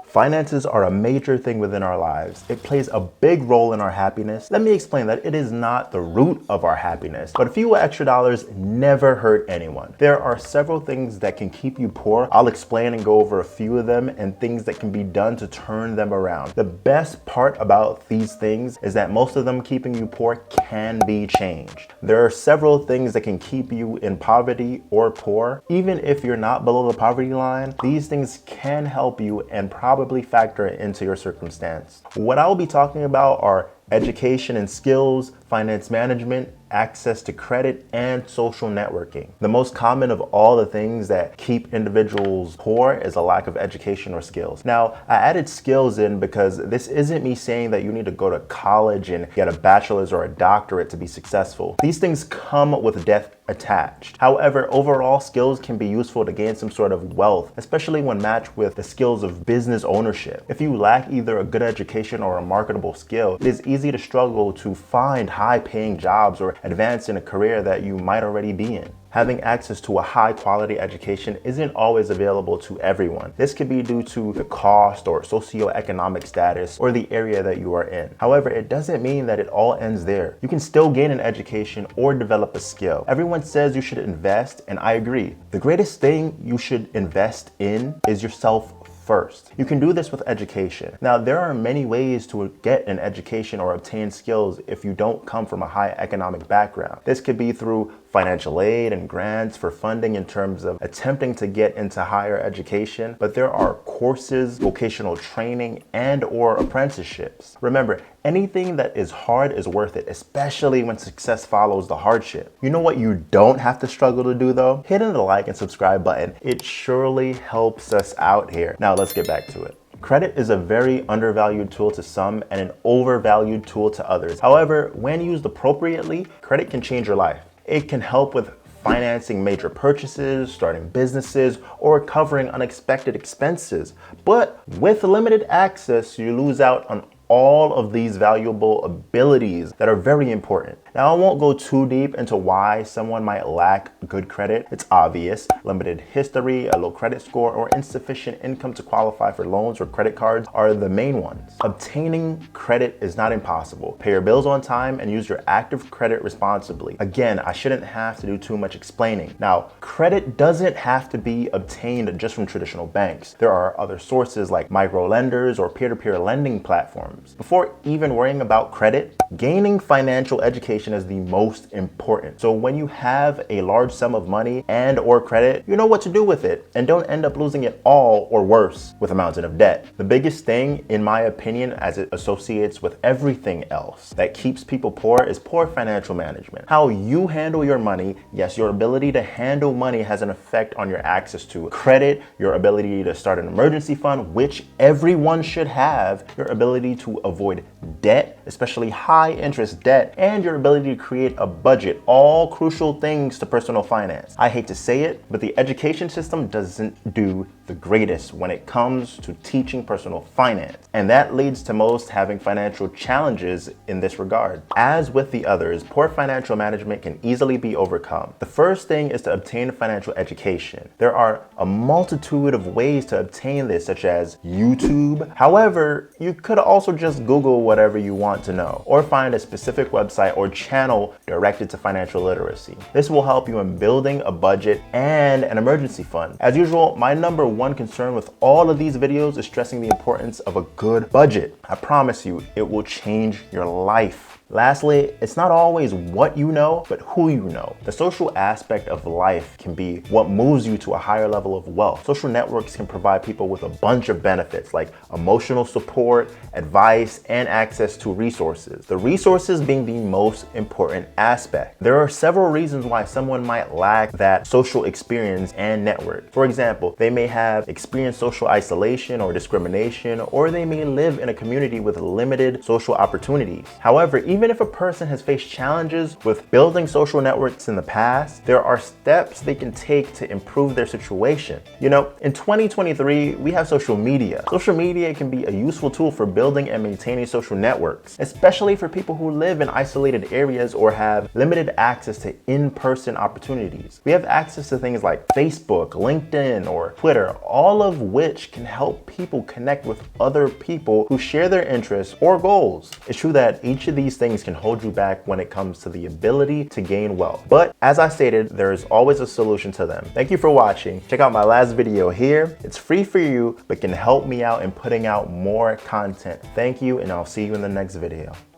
Finances are a major thing within our lives. It plays a big role in our happiness. Let me explain that it is not the root of our happiness, but a few extra dollars never hurt anyone. There are several things that can keep you poor. I'll explain and go over a few of them and things that can be done to turn them around. The best part about these things is that most of them keeping you poor can be changed. There are several things that can keep you in poverty or poor. Even if you're not below the poverty line, these things can help you and probably factor into your circumstance. What I'll be talking about are education and skills, finance management, access to credit, and social networking. The most common of all the things that keep individuals poor is a lack of education or skills. Now, I added skills in because this isn't me saying that you need to go to college and get a bachelor's or a doctorate to be successful. These things come with debt attached. However, overall skills can be useful to gain some sort of wealth, especially when matched with the skills of business ownership. If you lack either a good education or a marketable skill, it is easy to struggle to find high-paying jobs or advance in a career that you might already be in. Having access to a high-quality education isn't always available to everyone. This could be due to the cost or socioeconomic status or the area that you are in. However, it doesn't mean that it all ends there. You can still gain an education or develop a skill. Everyone says you should invest, and I agree. The greatest thing you should invest in is yourself first. You can do this with education. Now, there are many ways to get an education or obtain skills if you don't come from a high economic background. This could be through financial aid and grants for funding in terms of attempting to get into higher education, but there are courses, vocational training, and or apprenticeships. Remember, anything that is hard is worth it, especially when success follows the hardship. You know what you don't have to struggle to do though? Hitting the like and subscribe button. It surely helps us out here. Now let's get back to it. Credit is a very undervalued tool to some and an overvalued tool to others. However, when used appropriately, credit can change your life. It can help with financing major purchases, starting businesses, or covering unexpected expenses. But with limited access, you lose out on all of these valuable abilities that are very important. Now, I won't go too deep into why someone might lack good credit. It's obvious. Limited history, a low credit score, or insufficient income to qualify for loans or credit cards are the main ones. Obtaining credit is not impossible. Pay your bills on time and use your active credit responsibly. Again, I shouldn't have to do too much explaining. Now, credit doesn't have to be obtained just from traditional banks. There are other sources like micro lenders or peer-to-peer lending platforms. Before even worrying about credit, gaining financial education is the most important. So when you have a large sum of money and or credit, you know what to do with it and don't end up losing it all or worse with a mountain of debt. The biggest thing, in my opinion, as it associates with everything else that keeps people poor is poor financial management. How you handle your money, yes, your ability to handle money has an effect on your access to credit, your ability to start an emergency fund, which everyone should have, your ability to avoid debt, especially high interest debt, and your ability to create a budget, all crucial things to personal finance. I hate to say it, but the education system doesn't do the greatest when it comes to teaching personal finance. And that leads to most having financial challenges in this regard. As with the others, poor financial management can easily be overcome. The first thing is to obtain financial education. There are a multitude of ways to obtain this, such as YouTube. However, you could also just Google whatever you want to know, or find a specific website or channel directed to financial literacy. This will help you in building a budget and an emergency fund. As usual, my number one concern with all of these videos is stressing the importance of a good budget. I promise you, it will change your life. Lastly, it's not always what you know, but who you know. The social aspect of life can be what moves you to a higher level of wealth. Social networks can provide people with a bunch of benefits like emotional support, advice, and access to resources. The resources being the most important aspect. There are several reasons why someone might lack that social experience and network. For example, they may have experienced social isolation or discrimination, or they may live in a community with limited social opportunities. However, even even if a person has faced challenges with building social networks in the past, there are steps they can take to improve their situation. You know, in 2023, we have social media. Social media can be a useful tool for building and maintaining social networks, especially for people who live in isolated areas or have limited access to in-person opportunities. We have access to things like Facebook, LinkedIn, or Twitter, all of which can help people connect with other people who share their interests or goals. It's true that each of these things can hold you back when it comes to the ability to gain wealth. But as I stated, there is always a solution to them. Thank you for watching. Check out my last video here. It's free for you, but can help me out in putting out more content. Thank you, and I'll see you in the next video.